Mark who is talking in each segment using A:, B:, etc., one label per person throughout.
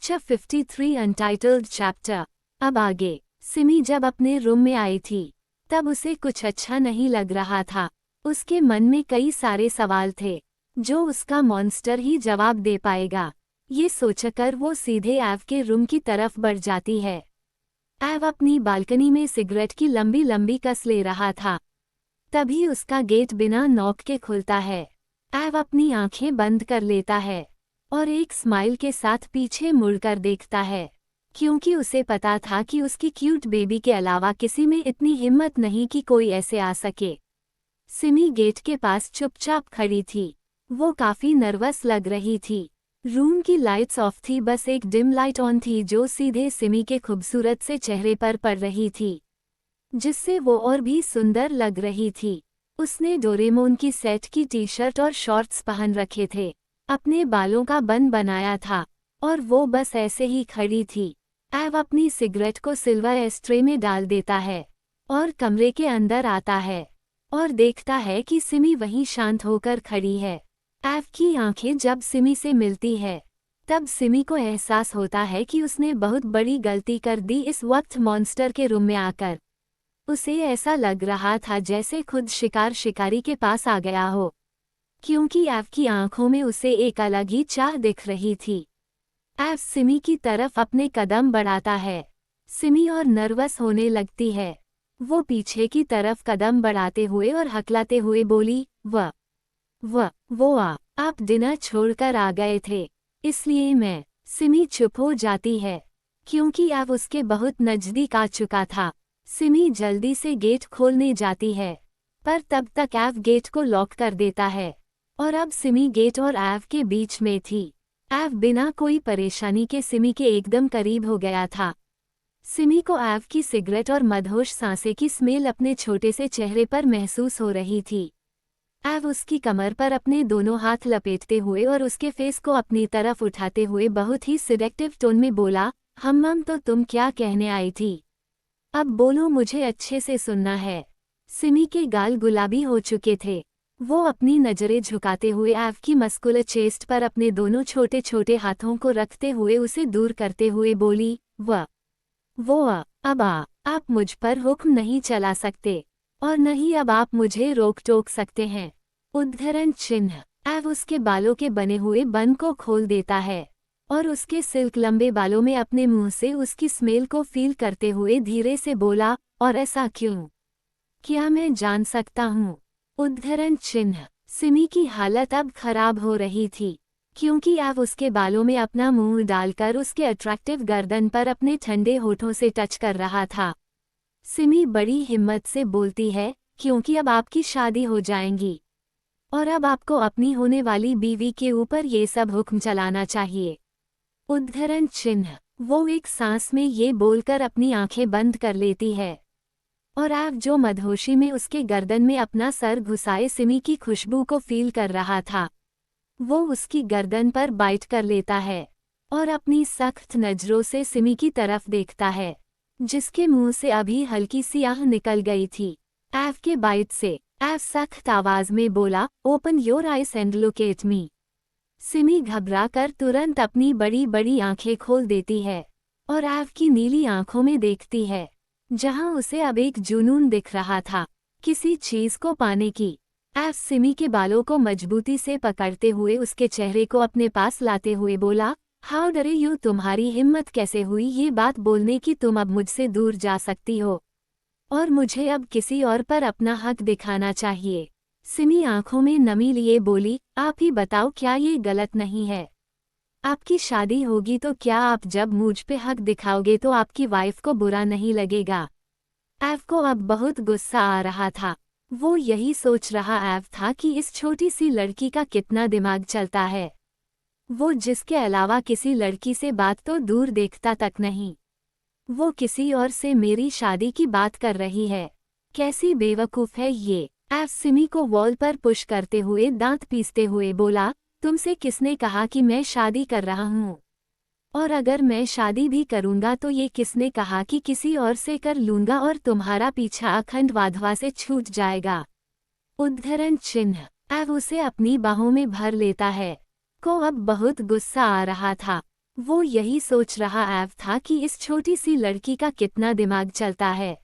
A: Picture 53 untitled chapter. अब आगे। सिमी जब अपने रूम में आई थी तब उसे कुछ अच्छा नहीं लग रहा था। उसके मन में कई सारे सवाल थे जो उसका मॉन्स्टर ही जवाब दे पाएगा। ये सोचकर वो सीधे एव के रूम की तरफ बढ़ जाती है। एव अपनी बालकनी में सिगरेट की लंबी लंबी कस ले रहा था। तभी उसका गेट बिना नॉक के खुलता है। एव अपनी आंखें बंद कर लेता है और एक स्माइल के साथ पीछे मुड़कर देखता है, क्योंकि उसे पता था कि उसकी क्यूट बेबी के अलावा किसी में इतनी हिम्मत नहीं कि कोई ऐसे आ सके। सिमी गेट के पास चुपचाप खड़ी थी। वो काफी नर्वस लग रही थी। रूम की लाइट्स ऑफ थी, बस एक डिम लाइट ऑन थी जो सीधे सिमी के खूबसूरत से चेहरे पर पड़ रही थी, जिससे वो और भी सुंदर लग रही थी। उसने डोरेमोन की सेट की टी शर्ट और शॉर्ट्स पहन रखे थे, अपने बालों का बन बनाया था और वो बस ऐसे ही खड़ी थी। एव अपनी सिगरेट को सिल्वर एस्ट्रे में डाल देता है और कमरे के अंदर आता है और देखता है कि सिमी वहीं शांत होकर खड़ी है। एव की आंखें जब सिमी से मिलती है तब सिमी को एहसास होता है कि उसने बहुत बड़ी गलती कर दी इस वक्त मॉन्स्टर के रूम में आकर। उसे ऐसा लग रहा था जैसे खुद शिकारी के पास आ गया हो, क्योंकि एव की आंखों में उसे एक अलग ही चाह दिख रही थी। एव सिमी की तरफ अपने कदम बढ़ाता है। सिमी और नर्वस होने लगती है। वो पीछे की तरफ कदम बढ़ाते हुए और हकलाते हुए बोली, वो आप डिनर छोड़कर आ गए थे, इसलिए मैं। सिमी चुप हो जाती है क्योंकि एव उसके बहुत नजदीक आ चुका था। सिमी जल्दी से गेट खोलने जाती है, पर तब तक एव गेट को लॉक कर देता है और अब सिमी गेट और एव के बीच में थी। एव बिना कोई परेशानी के सिमी के एकदम करीब हो गया था। सिमी को एव की सिगरेट और मदहोश सांसें की स्मेल अपने छोटे से चेहरे पर महसूस हो रही थी। एव उसकी कमर पर अपने दोनों हाथ लपेटते हुए और उसके फेस को अपनी तरफ उठाते हुए बहुत ही सिडेक्टिव टोन में बोला, हम्मम, तो तुम क्या कहने आई थी? अब बोलो, मुझे अच्छे से सुनना है। सिमी के गाल गुलाबी हो चुके थे। वो अपनी नजरें झुकाते हुए एव की मस्कुलर चेस्ट पर अपने दोनों छोटे छोटे हाथों को रखते हुए उसे दूर करते हुए बोली, अब आप मुझ पर हुक्म नहीं चला सकते और नहीं अब आप मुझे रोक टोक सकते हैं। उद्धरण चिन्ह। एव उसके बालों के बने हुए बन को खोल देता है और उसके सिल्क लंबे बालों में अपने मुंह से उसकी स्मेल को फील करते हुए धीरे से बोला, और ऐसा क्यों? क्या मैं जान सकता हूँ? उद्धरण चिन्ह। सिमी की हालत अब खराब हो रही थी क्योंकि एव उसके बालों में अपना मुंह डालकर उसके अट्रैक्टिव गर्दन पर अपने ठंडे होठों से टच कर रहा था। सिमी बड़ी हिम्मत से बोलती है, क्योंकि अब आपकी शादी हो जाएगी और अब आपको अपनी होने वाली बीवी के ऊपर ये सब हुक्म चलाना चाहिए। उद्धरण चिन्ह। वो एक सांस में ये बोलकर अपनी आंखें बंद कर लेती है और एव जो मदहोशी में उसके गर्दन में अपना सर घुसाए सिमी की खुशबू को फील कर रहा था, वो उसकी गर्दन पर बाइट कर लेता है और अपनी सख्त नजरों से सिमी की तरफ देखता है, जिसके मुंह से अभी हल्की सी आह निकल गई थी। एव के बाइट से एव सख्त आवाज में बोला, open your eyes and look at me. Simi घबराकर तुरंत अपनी बड़ी बड़ी आंखें खोल देती है और एव की नीली आंखों में देखती है, जहां उसे अब एक जुनून दिख रहा था, किसी चीज को पाने की। एव सिमी के बालों को मजबूती से पकड़ते हुए उसके चेहरे को अपने पास लाते हुए बोला, हाउ डरे यू, तुम्हारी हिम्मत कैसे हुई ये बात बोलने की? तुम अब मुझसे दूर जा सकती हो और मुझे अब किसी और पर अपना हक दिखाना चाहिए। सिमी आंखों में नमी लिए बोली, आप ही बताओ, क्या ये गलत नहीं है? आपकी शादी होगी तो क्या आप जब मुझ पे हक दिखाओगे तो आपकी वाइफ को बुरा नहीं लगेगा? एव को अब बहुत गुस्सा आ रहा था। वो यही सोच रहा एव था कि इस छोटी सी लड़की का कितना दिमाग चलता है। वो जिसके अलावा किसी लड़की से बात तो दूर देखता तक नहीं, वो किसी और से मेरी शादी की बात कर रही है। कैसी बेवकूफ़ है ये। एव सिमी को वॉल पर पुश करते हुए दांत पीसते हुए बोला, तुमसे किसने कहा कि मैं शादी कर रहा हूँ? और अगर मैं शादी भी करूँगा तो ये किसने कहा कि किसी और से कर लूँगा और तुम्हारा पीछा अखंड वाधवा से छूट जाएगा? उद्धरण चिन्ह। एव उसे अपनी बाहों में भर लेता है। को अब बहुत गुस्सा आ रहा था। वो यही सोच रहा ऐव था कि इस छोटी सी लड़की का कितना दिमाग चलता है।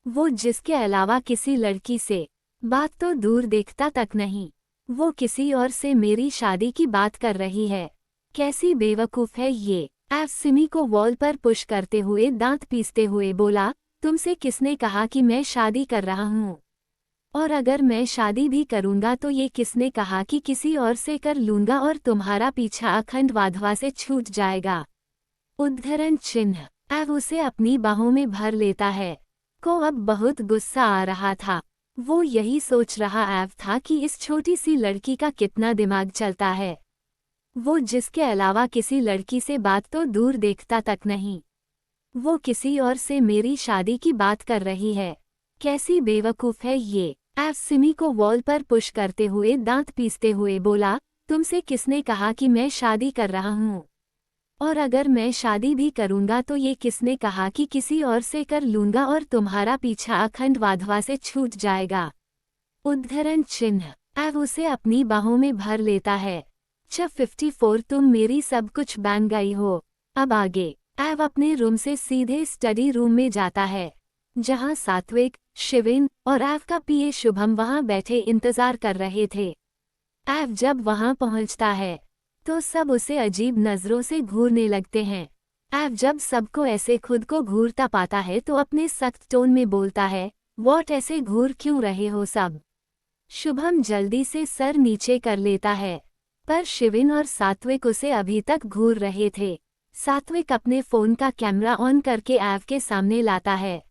A: वो जिसके अलावा किसी लड़की से बात तो दूर देखता तक नहीं, वो किसी और से मेरी शादी की बात कर रही है। कैसी बेवकूफ़ है ये। ऐव सिमी को वॉल पर पुश करते हुए दांत पीसते हुए बोला, तुमसे किसने कहा कि मैं शादी कर रहा हूँ? और अगर मैं शादी भी करूँगा तो ये किसने कहा कि किसी और से कर लूँगा और तुम्हारा पीछा अखंड वाधवा से छूट जाएगा। उद्धरण चिन्ह। ऐव उसे अपनी बाहों में भर लेता है। को अब बहुत गुस्सा आ रहा था। वो यही सोच रहा ऐव था कि इस छोटी सी लड़की का कितना दिमाग चलता है। वो जिसके अलावा किसी लड़की से बात तो दूर देखता तक नहीं, वो किसी और से मेरी शादी की बात कर रही है। कैसी बेवकूफ़ है ये। ऐव सिमी को वॉल पर पुश करते हुए दांत पीसते हुए बोला, तुमसे किसने कहा कि मैं शादी कर रहा हूँ? और अगर मैं शादी भी करूँगा तो ये किसने कहा कि किसी और से कर लूँगा और तुम्हारा पीछा अखंड वाधवा से छूट जाएगा। उद्धरण चिन्ह। ऐव उसे अपनी बाहों में भर लेता है। 54 तुम मेरी सब कुछ बन गई हो। अब आगे। ऐव अपने रूम से सीधे स्टडी रूम में जाता है, जहां सात्विक, शिविन और ऐव का पीए शुभम वहां बैठे इंतजार कर रहे थे। ऐव जब वहां पहुंचता है तो सब उसे अजीब नजरों से घूरने लगते हैं। ऐव जब सबको ऐसे खुद को घूरता पाता है तो अपने सख्त टोन में बोलता है, वॉट ऐसे घूर क्यों रहे हो सब? शुभम जल्दी से सर नीचे कर लेता है, पर शिविन और सात्विक उसे अभी तक घूर रहे थे। सात्विक अपने फ़ोन का कैमरा ऑन करके ऐव के सामने लाता है।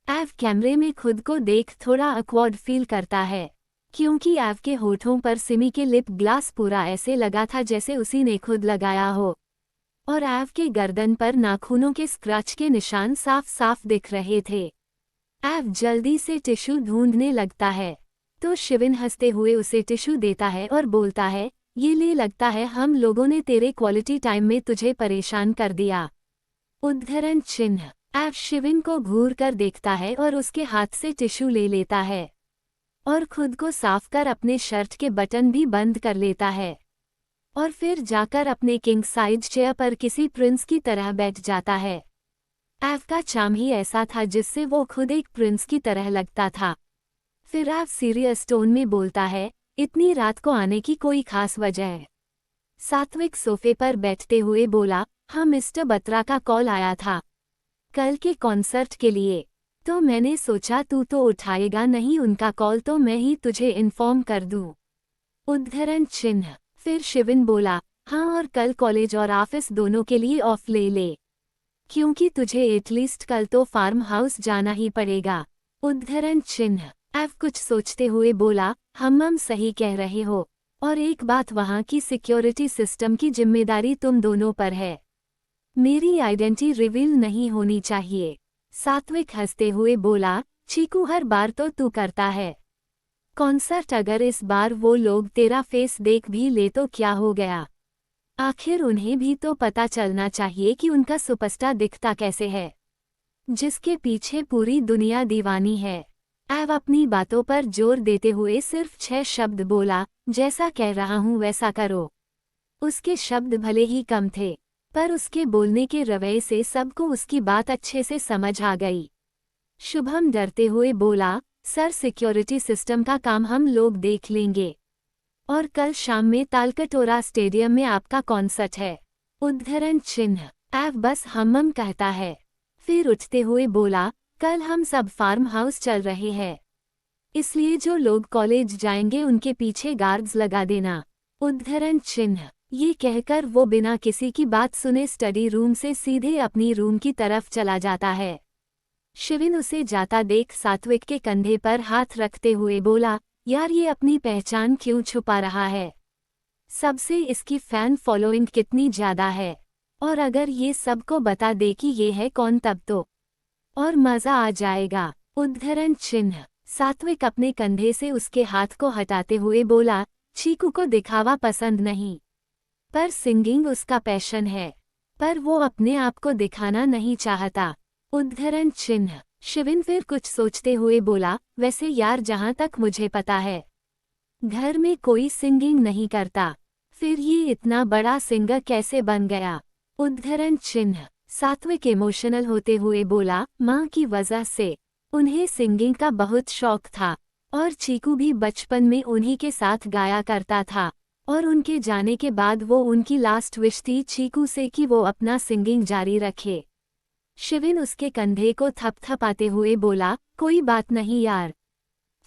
A: ऐव कैमरे में खुद को देख थोड़ा ऑकवर्ड फील करता है, क्योंकि ऐव के होठों पर सिमी के लिप ग्लास पूरा ऐसे लगा था जैसे उसी ने खुद लगाया हो, और ऐव के गर्दन पर नाखूनों के स्क्रैच के निशान साफ साफ दिख रहे थे। ऐव जल्दी से टिश्यू ढूंढने लगता है, तो शिविन हंसते हुए उसे टिश्यू देता है और बोलता है, ये ले लगता है हम लोगों ने तेरे क्वालिटी टाइम में तुझे परेशान कर दिया। उद्धरण चिन्ह। ऐव शिविन को घूर कर देखता है और उसके हाथ से टिश्यू ले लेता है और खुद को साफ कर अपने शर्ट के बटन भी बंद कर लेता है, और फिर जाकर अपने किंग साइज चेयर पर किसी प्रिंस की तरह बैठ जाता है। ऐव का चार्म ही ऐसा था जिससे वो खुद एक प्रिंस की तरह लगता था। फिर ऐव सीरियस टोन में बोलता है, इतनी रात को आने की कोई खास वजह है? सात्विक सोफे पर बैठते हुए बोला, हाँ मिस्टर बत्रा का कॉल आया था कल के कॉन्सर्ट के लिए, तो मैंने सोचा तू तो उठाएगा नहीं उनका कॉल, तो मैं ही तुझे इन्फॉर्म कर दूं। उद्धरण चिन्ह। फिर शिविन बोला, हाँ और कल कॉलेज और ऑफिस दोनों के लिए ऑफ ले ले, क्योंकि तुझे एटलीस्ट कल तो फार्म हाउस जाना ही पड़ेगा। उद्धरण चिन्ह। ऐव कुछ सोचते हुए बोला, हम सही कह रहे हो, और एक बात, वहाँ की सिक्योरिटी सिस्टम की जिम्मेदारी तुम दोनों पर है। मेरी आइडेंटिटी रिवील नहीं होनी चाहिए। सात्विक हंसते हुए बोला, चीकू हर बार तो तू करता है कॉन्सर्ट, अगर इस बार वो लोग तेरा फेस देख भी ले तो क्या हो गया? आखिर उन्हें भी तो पता चलना चाहिए कि उनका सुपरस्टार दिखता कैसे है, जिसके पीछे पूरी दुनिया दीवानी है। ऐव अपनी बातों पर जोर देते हुए सिर्फ 6 शब्द बोला, जैसा कह रहा हूँ वैसा करो। उसके शब्द भले ही कम थे, पर उसके बोलने के रवैये से सबको उसकी बात अच्छे से समझ आ गई। शुभम डरते हुए बोला, सर सिक्योरिटी सिस्टम का काम हम लोग देख लेंगे, और कल शाम में तालकटोरा स्टेडियम में आपका कॉन्सर्ट है। उद्धरण चिन्ह। ऐव बस हम कहता है, फिर उठते हुए बोला, कल हम सब फार्म हाउस चल रहे हैं, इसलिए जो लोग कॉलेज जाएंगे उनके पीछे गार्ड्स लगा देना। उद्धरण चिन्ह। ये कहकर वो बिना किसी की बात सुने स्टडी रूम से सीधे अपनी रूम की तरफ चला जाता है। शिविन उसे जाता देख सात्विक के कंधे पर हाथ रखते हुए बोला, यार ये अपनी पहचान क्यों छुपा रहा है? सबसे इसकी फैन फॉलोइंग कितनी ज़्यादा है, और अगर ये सबको बता दे कि ये है कौन तब तो और मज़ा आ जाएगा। उद्धरण चिन्ह। सात्विक अपने कंधे से उसके हाथ को हटाते हुए बोला, चीकू को दिखावा पसंद नहीं, पर सिंगिंग उसका पैशन है, पर वो अपने आप को दिखाना नहीं चाहता। उद्धरण चिन्ह। शिविन फिर कुछ सोचते हुए बोला, वैसे यार जहाँ तक मुझे पता है घर में कोई सिंगिंग नहीं करता, फिर ये इतना बड़ा सिंगर कैसे बन गया? उद्धरण चिन्ह। सात्विक इमोशनल होते हुए बोला, माँ की वजह से। उन्हें सिंगिंग का बहुत शौक था और चीकू भी बचपन में उन्हीं के साथ गाया करता था और उनके जाने के बाद वो उनकी लास्ट विश थी चीकू से कि वो अपना सिंगिंग जारी रखे। शिविन उसके कंधे को थपथपाते हुए बोला, कोई बात नहीं यार,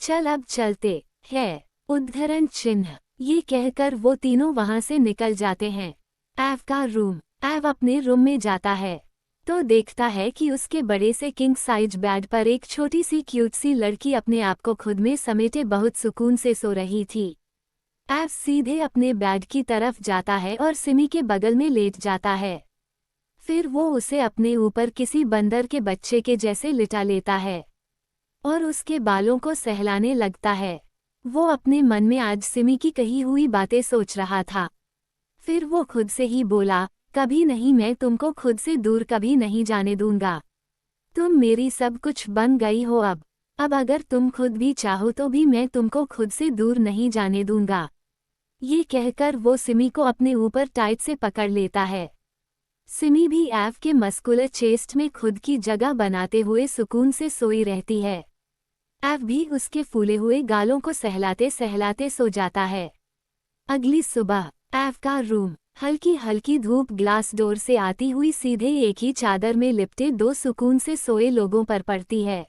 A: चल अब चलते हैं। उद्धरण चिन्ह। ये कहकर वो तीनों वहां से निकल जाते हैं। एव का रूम। एव अपने रूम में जाता है तो देखता है कि उसके बड़े से किंग साइज बेड पर एक छोटी सी क्यूट सी लड़की अपने आप को खुद में समेटे बहुत सुकून से सो रही थी। एव सीधे अपने बेड की तरफ जाता है और सिमी के बगल में लेट जाता है। फिर वो उसे अपने ऊपर किसी बंदर के बच्चे के जैसे लिटा लेता है और उसके बालों को सहलाने लगता है। वो अपने मन में आज सिमी की कही हुई बातें सोच रहा था। फिर वो खुद से ही बोला, कभी नहीं, मैं तुमको खुद से दूर कभी नहीं जाने दूंगा। तुम मेरी सब कुछ बन गई हो अब अगर तुम खुद भी चाहो तो भी मैं तुमको खुद से दूर नहीं जाने दूंगा। ये कहकर वो सिमी को अपने ऊपर टाइट से पकड़ लेता है। सिमी भी एव के मस्कुलर चेस्ट में खुद की जगह बनाते हुए सुकून से सोई रहती है। एव भी उसके फूले हुए गालों को सहलाते सहलाते सो जाता है। अगली सुबह एव का रूम। हल्की हल्की धूप ग्लास डोर से आती हुई सीधे एक ही चादर में लिपटे दो सुकून से सोए लोगों पर पड़ती है।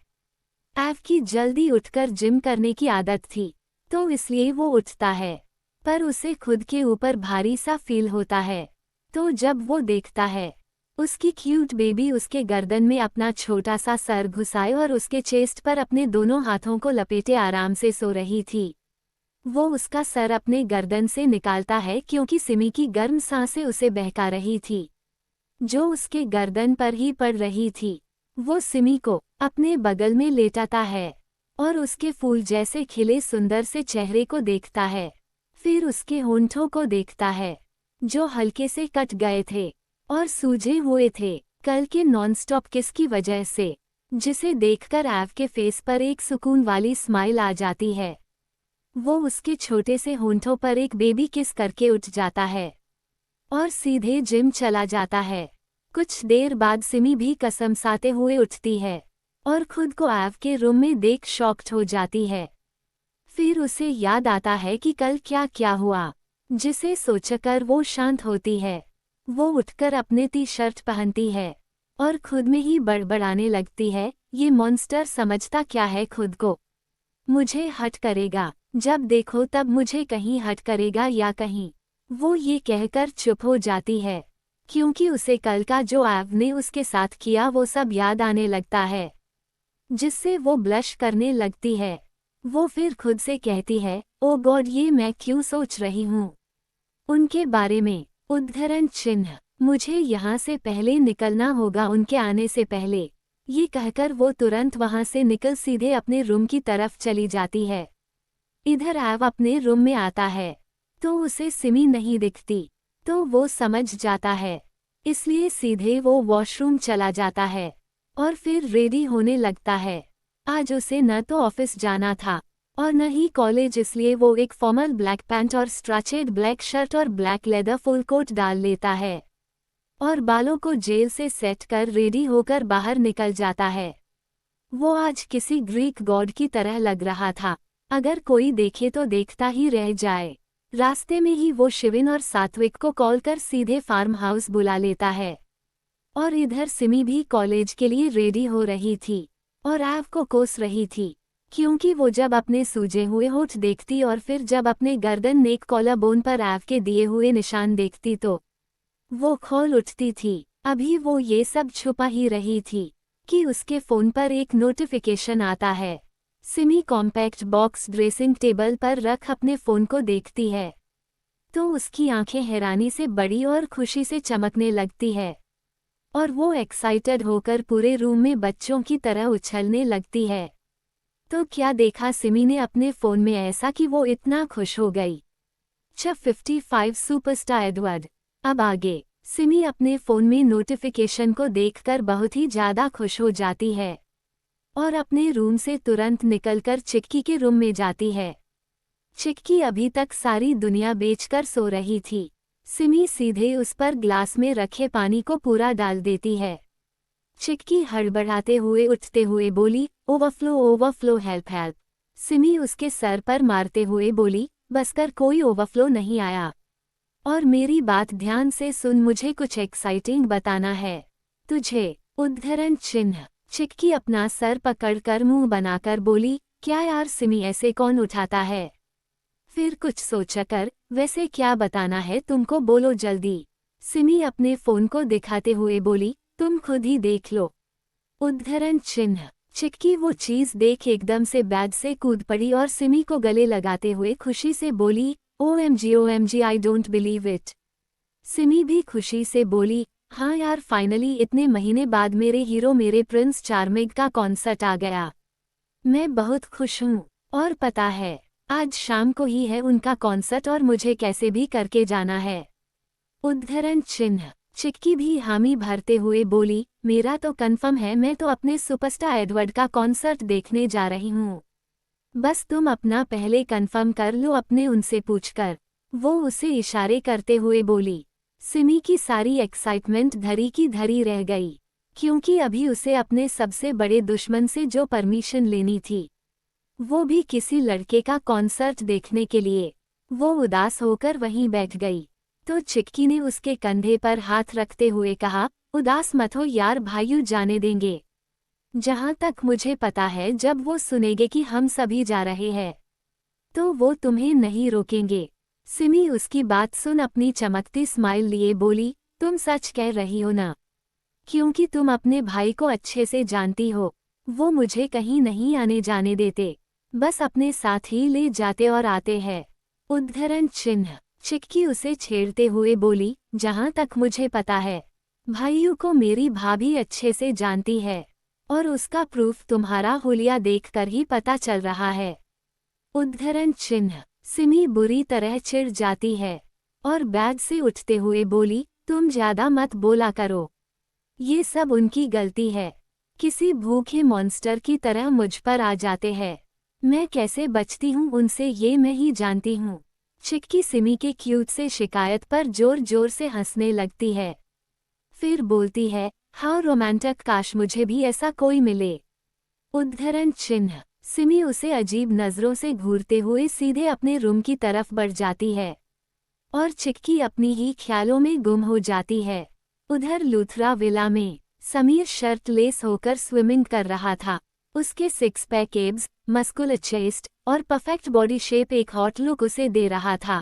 A: एव की जल्दी उठकर जिम करने की आदत थी तो इसलिए वो उठता है, पर उसे खुद के ऊपर भारी सा फील होता है। तो जब वो देखता है उसकी क्यूट बेबी उसके गर्दन में अपना छोटा सा सर घुसाए और उसके चेस्ट पर अपने दोनों हाथों को लपेटे आराम से सो रही थी, वो उसका सर अपने गर्दन से निकालता है क्योंकि सिमी की गर्म सांसें उसे बहका रही थी जो उसके गर्दन पर ही पड़ रही थी। वो सिमी को अपने बगल में लेटाता है और उसके फूल जैसे खिले सुंदर से चेहरे को देखता है। फिर उसके होंठों को देखता है जो हल्के से कट गए थे और सूजे हुए थे कल के नॉनस्टॉप किस की वजह से, जिसे देखकर एव के फेस पर एक सुकून वाली स्माइल आ जाती है। वो उसके छोटे से होंठों पर एक बेबी किस करके उठ जाता है और सीधे जिम चला जाता है। कुछ देर बाद सिमी भी कसमसाते हुए उठती है और खुद को एव के रूम में देख शॉक्ड हो जाती है। फिर उसे याद आता है कि कल क्या क्या हुआ, जिसे सोचकर वो शांत होती है। वो उठकर अपने टी शर्ट पहनती है और खुद में ही बड़बड़ाने लगती है, ये मॉन्स्टर समझता क्या है खुद को, मुझे हट करेगा, जब देखो तब मुझे कहीं हट करेगा या कहीं। वो ये कहकर चुप हो जाती है क्योंकि उसे कल का जो एव ने उसके साथ किया वो सब याद आने लगता है, जिससे वो ब्लश करने लगती है। वो फिर खुद से कहती है, ओ गॉड, ये मैं क्यों सोच रही हूँ उनके बारे में। उद्धरण चिन्ह। मुझे यहाँ से पहले निकलना होगा, उनके आने से पहले। ये कहकर वो तुरंत वहाँ से निकल सीधे अपने रूम की तरफ चली जाती है। इधर एव अपने रूम में आता है तो उसे सिमी नहीं दिखती, तो वो समझ जाता है, इसलिए सीधे वो वॉशरूम चला जाता है और फिर रेडी होने लगता है। आज उसे न तो ऑफिस जाना था और न ही कॉलेज, इसलिए वो एक फॉर्मल ब्लैक पैंट और स्ट्रचेड ब्लैक शर्ट और ब्लैक लेदर फुल कोट डाल लेता है और बालों को जेल से सेट कर रेडी होकर बाहर निकल जाता है। वो आज किसी ग्रीक गॉड की तरह लग रहा था, अगर कोई देखे तो देखता ही रह जाए। रास्ते में ही वो शिविन और सात्विक को कॉल कर सीधे फार्म हाउस बुला लेता है और इधर सिमी भी कॉलेज के लिए रेडी हो रही थी और एव को कोस रही थी क्योंकि वो जब अपने सूजे हुए होठ देखती और फिर जब अपने गर्दन नेक कॉलर बोन पर एव के दिए हुए निशान देखती तो वो खौल उठती थी। अभी वो ये सब छुपा ही रही थी कि उसके फ़ोन पर एक नोटिफिकेशन आता है। Simi compact box dressing table पर रख अपने फ़ोन को देखती है तो उसकी आंखें हैरानी से बड़ी और खुशी से चमकने लगती है और वो एक्साइटेड होकर पूरे रूम में बच्चों की तरह उछलने लगती है। तो क्या देखा सिमी ने अपने फ़ोन में ऐसा कि वो इतना खुश हो गई। 55 सुपरस्टार एडवर्ड। अब आगे सिमी अपने फ़ोन में नोटिफिकेशन को देखकर बहुत ही ज़्यादा खुश हो जाती है और अपने रूम से तुरंत निकलकर चिक्की के रूम में जाती है। चिक्की अभी तक सारी दुनिया बेचकर सो रही थी सिमी सीधे उस पर ग्लास में रखे पानी को पूरा डाल देती है। चिक्की हड़बड़ाते हुए उठते हुए बोली, overflow overflow help help. Simi उसके सर पर मारते हुए बोली, बस कर, कोई ओवरफ्लो नहीं आया। और मेरी बात ध्यान से सुन, मुझे कुछ एक्साइटिंग बताना है तुझे। उद्धरण चिन्ह। चिक्की अपना सर पकड़कर मुंह बनाकर बोली, क्या यार सिमी, ऐसे कौन उठाता है? फिर कुछ सोचकर, वैसे क्या बताना है तुमको, बोलो जल्दी। सिमी अपने फोन को दिखाते हुए बोली, तुम खुद ही देख लो। उद्धरण चिन्ह। चिक्की वो चीज देख एकदम से बेड से कूद पड़ी और सिमी को गले लगाते हुए खुशी से बोली, OMG I don't believe it. Simi भी खुशी से बोली, हाँ यार, फाइनली इतने महीने बाद मेरे हीरो मेरे प्रिंस चार्मिंग का कॉन्सर्ट आ गया। मैं बहुत खुश हूँ। और पता है, आज शाम को ही है उनका कॉन्सर्ट और मुझे कैसे भी करके जाना है। उद्धरण चिन्ह। चिक्की भी हामी भरते हुए बोली, मेरा तो कंफर्म है, मैं तो अपने सुपरस्टार एडवर्ड का कॉन्सर्ट देखने जा रही हूँ। बस तुम अपना पहले कंफर्म कर लो अपने उनसे पूछकर। वो उसे इशारे करते हुए बोली। सिमी की सारी एक्साइटमेंट धरी की धरी रह गई, क्योंकि अभी उसे अपने सबसे बड़े दुश्मन से जो परमिशन लेनी थी, वो भी किसी लड़के का कॉन्सर्ट देखने के लिए। वो उदास होकर वहीं बैठ गई। तो चिक्की ने उसके कंधे पर हाथ रखते हुए कहा, उदास मत हो यार भाइयों, जाने देंगे। जहां तक मुझे पता है, जब वो सुनेंगे कि हम सभी जा रहे हैं, तो वो तुम्हें नहीं रोकेंगे। सिमी उसकी बात सुन अपनी चमकती स्माइल लिए बोली, तुम सच कह रही हो ना? क्योंकि तुम अपने भाई को अच्छे से जानती हो, वो मुझे कहीं नहीं आने जाने देते, बस अपने साथ ही ले जाते और आते हैं। उद्धरण चिन्ह। चिक्की उसे छेड़ते हुए बोली, जहां तक मुझे पता है, भाइयों को मेरी भाभी अच्छे से जानती है, और उसका प्रूफ तुम्हारा हुलिया देखकर ही पता चल रहा है। उद्धरण चिन्ह। सिमी बुरी तरह चिढ़ जाती है और बैग से उठते हुए बोली, तुम ज्यादा मत बोला करो, ये सब उनकी गलती है। किसी भूखे मॉन्स्टर की तरह मुझ पर आ जाते हैं। मैं कैसे बचती हूँ उनसे ये मैं ही जानती हूँ। चिक्की सिमी के क्यूट से शिकायत पर जोर जोर से हंसने लगती है। फिर बोलती है, हाउ रोमांटिक, काश मुझे भी ऐसा कोई मिले। उद्धरण चिन्ह। सिमी उसे अजीब नजरों से घूरते हुए सीधे अपने रूम की तरफ बढ़ जाती है और चिक्की अपनी ही ख्यालों में गुम हो जाती है। उधर लूथरा विला में समीर शर्टलेस होकर स्विमिंग कर रहा था। उसके six pack abs, muscular chest और परफेक्ट बॉडी शेप एक हॉट लुक उसे दे रहा था।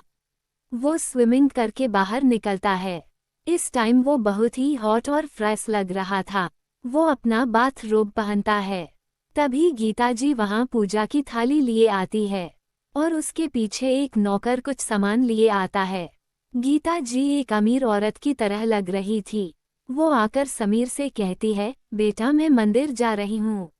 A: वो स्विमिंग करके बाहर निकलता है। इस टाइम वो बहुत ही हॉट और फ्रेश लग रहा था। वो अपना बाथ रोब पहनता है। तभी गीता जी वहां पूजा की थाली लिए आती है और उसके पीछे एक नौकर कुछ सामान लिए आता है। गीता जी एक अमीर औरत की तरह लग रही थी। वो आकर समीर से कहती है, बेटा मैं मंदिर जा रही हूँ,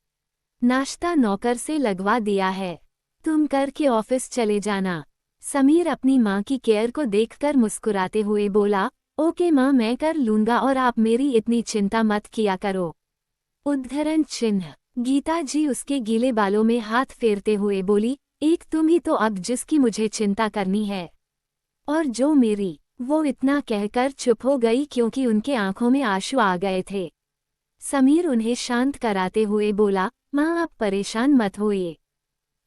A: नाश्ता नौकर से लगवा दिया है, तुम करके ऑफिस चले जाना। समीर अपनी माँ की केयर को देखकर मुस्कुराते हुए बोला, ओके माँ, मैं कर लूंगा और आप मेरी इतनी चिंता मत किया करो। उद्धरण चिन्ह। गीता जी उसके गीले बालों में हाथ फेरते हुए बोली, एक तुम ही तो अब जिसकी मुझे चिंता करनी है, और जो मेरी। वो इतना कहकर चुप हो गई क्योंकि उनके आंखों में आंसू आ गए थे। समीर उन्हें शांत कराते हुए बोला, माँ आप परेशान मत होइए।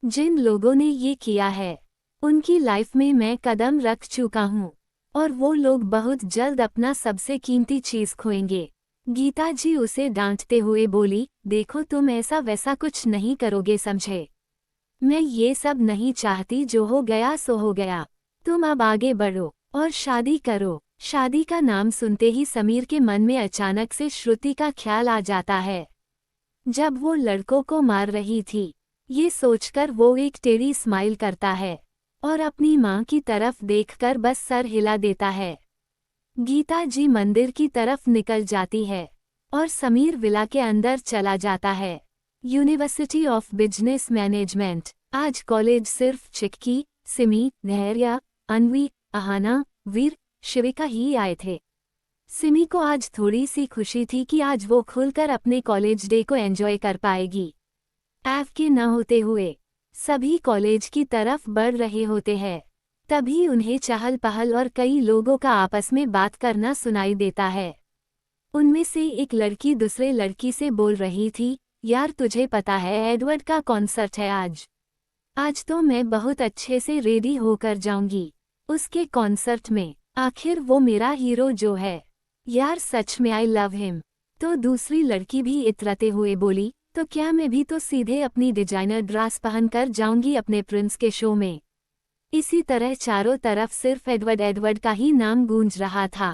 A: जिन लोगों ने ये किया है, उनकी लाइफ में मैं कदम रख चुका हूँ, और वो लोग बहुत जल्द अपना सबसे कीमती चीज खोएंगे। गीता जी उसे डांटते हुए बोली, देखो तुम ऐसा वैसा कुछ नहीं करोगे समझे। मैं ये सब नहीं चाहती, जो हो गया सो हो गया। तुम अब आगे बढ़ो और शादी करो। शादी का नाम सुनते ही समीर के मन में अचानक से श्रुति का ख्याल आ जाता है। जब वो लड़कों को मार रही थी, ये सोचकर वो एक टेढ़ी स्माइल करता है और अपनी माँ की तरफ देखकर बस सर हिला देता है। गीता जी मंदिर की तरफ निकल जाती है और समीर विला के अंदर चला जाता है। University of business management. आज कॉलेज सिर्फ चिक्की, सिमी, धैर्य, अन्वी, अहाना, वीर, शिविका ही आए थे। सिमी को आज थोड़ी सी खुशी थी कि आज वो खुलकर अपने कॉलेज डे को एंजॉय कर पाएगी। एफ के न होते हुए सभी कॉलेज की तरफ बढ़ रहे होते हैं। तभी उन्हें चहल पहल और कई लोगों का आपस में बात करना सुनाई देता है। उनमें से एक लड़की दूसरे लड़की से बोल रही थी, यार तुझे पता है एडवर्ड का कॉन्सर्ट है आज। आज तो मैं बहुत अच्छे से रेडी होकर जाऊंगी उसके कॉन्सर्ट में। आखिर वो मेरा हीरो जो है। यार सच में आई लव हिम। तो दूसरी लड़की भी इतराते हुए बोली, तो क्या मैं भी तो सीधे अपनी डिजाइनर ड्रेस पहनकर जाऊंगी अपने प्रिंस के शो में। इसी तरह चारों तरफ सिर्फ एडवर्ड एडवर्ड का ही नाम गूंज रहा था।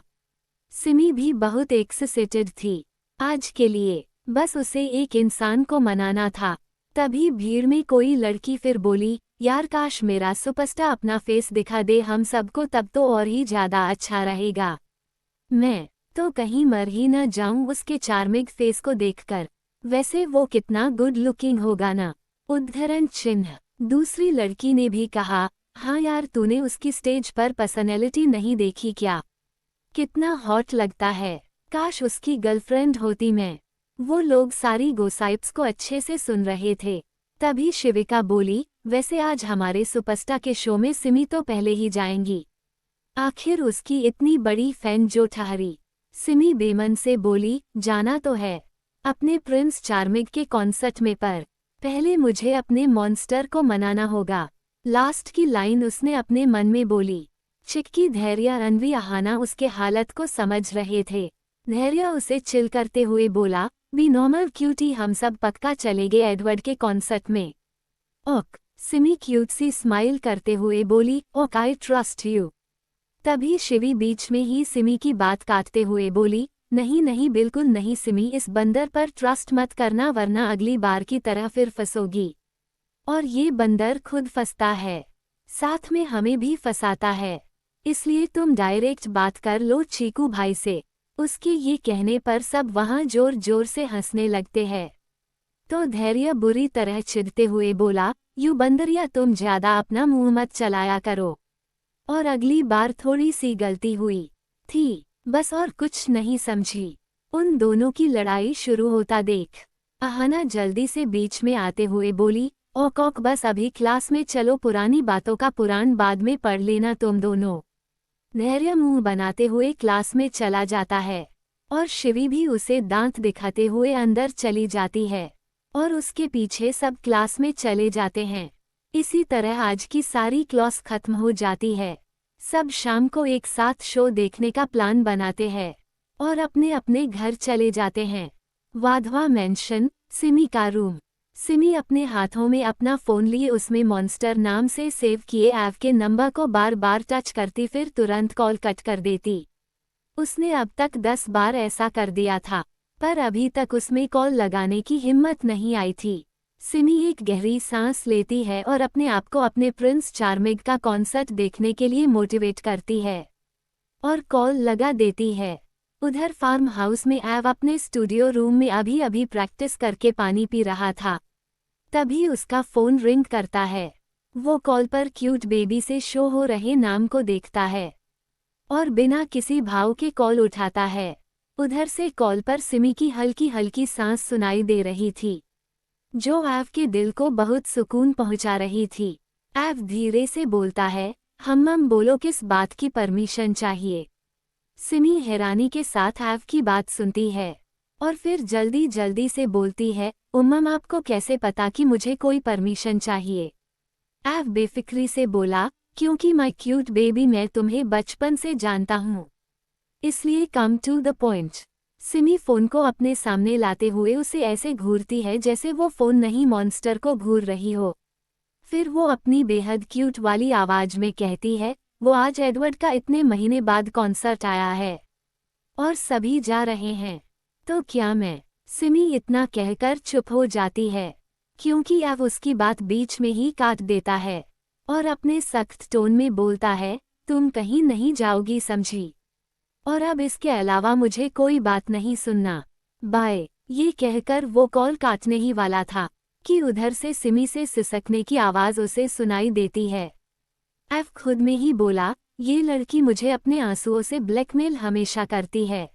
A: सिमी भी बहुत एक्साइटेड थी आज के लिए, बस उसे एक इंसान को मनाना था। तभी भीड़ में कोई लड़की फिर बोली, यार काश मेरा सुपरस्टार अपना फेस दिखा दे हम सबको, तब तो और ही ज्यादा अच्छा रहेगा। मैं तो कहीं मर ही न जाऊं उसके चार्मिंग फेस को देखकर। वैसे वो कितना गुड लुकिंग होगा ना। उद्धरण चिन्ह। दूसरी लड़की ने भी कहा, हाँ यार तूने उसकी स्टेज पर पर्सनैलिटी नहीं देखी क्या, कितना हॉट लगता है। काश उसकी गर्लफ्रेंड होती मैं। वो लोग सारी गोसाइप्स को अच्छे से सुन रहे थे। तभी शिविका बोली, वैसे आज हमारे सुपरस्टार के शो में सिमी तो पहले ही जाएंगी। आखिर उसकी इतनी बड़ी फैन जो ठहरी। सिमी बेमन से बोली, जाना तो है अपने प्रिंस चार्मिंग के कॉन्सर्ट में, पर पहले मुझे अपने मॉन्स्टर को मनाना होगा। लास्ट की लाइन उसने अपने मन में बोली। चिक्की, धैर्य, रणवी, आहाना उसके हालत को समझ रहे थे। धैर्य उसे चिल करते हुए बोला, बी नॉर्मल क्यूटी, हम सब पक्का चलेंगे एडवर्ड के कॉन्सर्ट में। ओक। सिमी क्यूट सी स्माइल करते हुए बोली, ओक आई ट्रस्ट यू। तभी शिवी बीच में ही सिमी की बात काटते हुए बोली, नहीं नहीं बिल्कुल नहीं सिमी, इस बंदर पर ट्रस्ट मत करना वरना अगली बार की तरह फिर फंसोगी। और ये बंदर खुद फंसता है, साथ में हमें भी फंसाता है, इसलिए तुम डायरेक्ट बात कर लो चीकू भाई से। उसके ये कहने पर सब वहां जोर जोर से हंसने लगते हैं। तो धैर्य बुरी तरह चिढ़ते हुए बोला, यू बंदरिया तुम ज्यादा अपना मुंह मत चलाया करो। और अगली बार थोड़ी सी गलती हुई थी बस, और कुछ नहीं समझी। उन दोनों की लड़ाई शुरू होता देख आहाना जल्दी से बीच में आते हुए बोली, ओक ओक बस अभी क्लास में चलो, पुरानी बातों का पुराण बाद में पढ़ लेना तुम दोनों। धैर्य मुंह बनाते हुए क्लास में चला जाता है और शिवी भी उसे दांत दिखाते हुए अंदर चली जाती है और उसके पीछे सब क्लास में चले जाते हैं। इसी तरह आज की सारी क्लास खत्म हो जाती है। सब शाम को एक साथ शो देखने का प्लान बनाते हैं और अपने अपने घर चले जाते हैं। वाधवा मेंशन, सिमी का रूम। सिमी अपने हाथों में अपना फ़ोन लिए उसमें मॉन्स्टर नाम से सेव किए ऐप के नंबर को बार बार टच करती, फिर तुरंत कॉल कट कर देती। उसने अब तक 10 बार ऐसा कर दिया था, पर अभी तक उसमें कॉल लगाने की हिम्मत नहीं आई थी। सिमी एक गहरी सांस लेती है और अपने आप को अपने प्रिंस चार्मिंग का कॉन्सर्ट देखने के लिए मोटिवेट करती है और कॉल लगा देती है। उधर फार्म हाउस में एव अपने स्टूडियो रूम में अभी अभी प्रैक्टिस करके पानी पी रहा था। तभी उसका फ़ोन रिंग करता है। वो कॉल पर क्यूट बेबी से शो हो रहे नाम को देखता है और बिना किसी भाव के कॉल उठाता है। उधर से कॉल पर सिमी की हल्की हल्की सांस सुनाई दे रही थी, जो एव के दिल को बहुत सुकून पहुंचा रही थी। एव धीरे से बोलता है, हम बोलो किस बात की परमिशन चाहिए। सिमी हैरानी के साथ एव की बात सुनती है और फिर जल्दी जल्दी से बोलती है, आपको कैसे पता कि मुझे कोई परमिशन चाहिए। एव बेफिक्री से बोला, क्योंकि माय क्यूट बेबी मैं तुम्हें बचपन से जानता हूँ, इसलिए come to the point. Simi phone को अपने सामने लाते हुए उसे ऐसे घूरती है जैसे वो फ़ोन नहीं मॉन्स्टर को घूर रही हो। फिर वो अपनी बेहद क्यूट वाली आवाज़ में कहती है, वो आज एडवर्ड का इतने महीने बाद कॉन्सर्ट आया है और सभी जा रहे हैं, तो क्या मैं। सिमी इतना कहकर चुप हो जाती है क्योंकि अब उसकी बात बीच में ही काट देता है और अपने सख्त टोन में बोलता है, तुम कहीं नहीं जाओगी समझी, और अब इसके अलावा मुझे कोई बात नहीं सुनना, बाय। ये कहकर वो कॉल काटने ही वाला था कि उधर से सिमी से सिसकने की आवाज़ उसे सुनाई देती है। एफ खुद में ही बोला, ये लड़की मुझे अपने आंसुओं से ब्लैकमेल हमेशा करती है।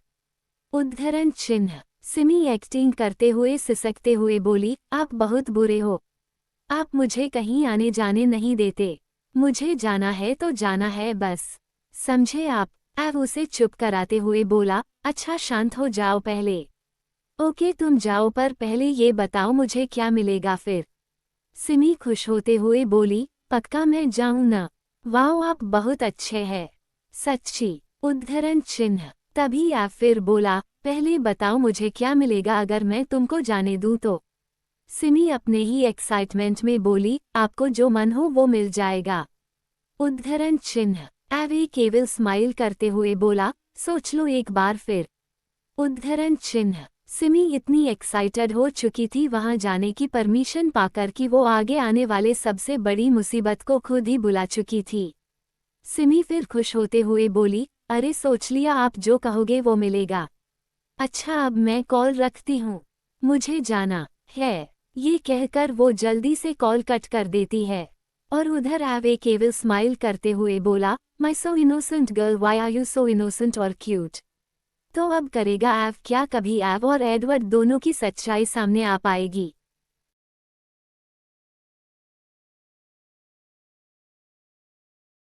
A: उद्धरण चिन्ह। सिमी एक्टिंग करते हुए सिसकते हुए बोली, आप बहुत बुरे हो, आप मुझे कहीं आने जाने नहीं देते, मुझे जाना है तो जाना है बस, समझे आप। एव उसे चुप कराते हुए बोला, अच्छा शांत हो जाओ पहले। ओके तुम जाओ, पर पहले ये बताओ मुझे क्या मिलेगा फिर। सिमी खुश होते हुए बोली, पक्का मैं जाऊं ना। वाओ आप बहुत अच्छे हैं, सच्ची। उद्धरण चिन्ह। तभी आप फिर बोला, पहले बताओ मुझे क्या मिलेगा अगर मैं तुमको जाने दूं तो। सिमी अपने ही एक्साइटमेंट में बोली, आपको जो मन हो वो मिल जाएगा। उद्धरण चिन्ह। एवे केवल स्माइल करते हुए बोला, सोच लो एक बार फिर। उद्धरण चिन्ह। सिमी इतनी एक्साइटेड हो चुकी थी वहां जाने की परमिशन पाकर कि वो आगे आने वाले सबसे बड़ी मुसीबत को खुद ही बुला चुकी थी। सिमी फिर खुश होते हुए बोली, अरे सोच लिया, आप जो कहोगे वो मिलेगा। अच्छा अब मैं कॉल रखती हूँ, मुझे जाना है। ये कहकर वो जल्दी से कॉल कट कर देती है। और उधर एवे केवल स्माइल करते हुए बोला, my so innocent girl, why are you so innocent और क्यूट। तो अब करेगा एव क्या कभी एव और एडवर्ड दोनों की सच्चाई सामने आ पाएगी।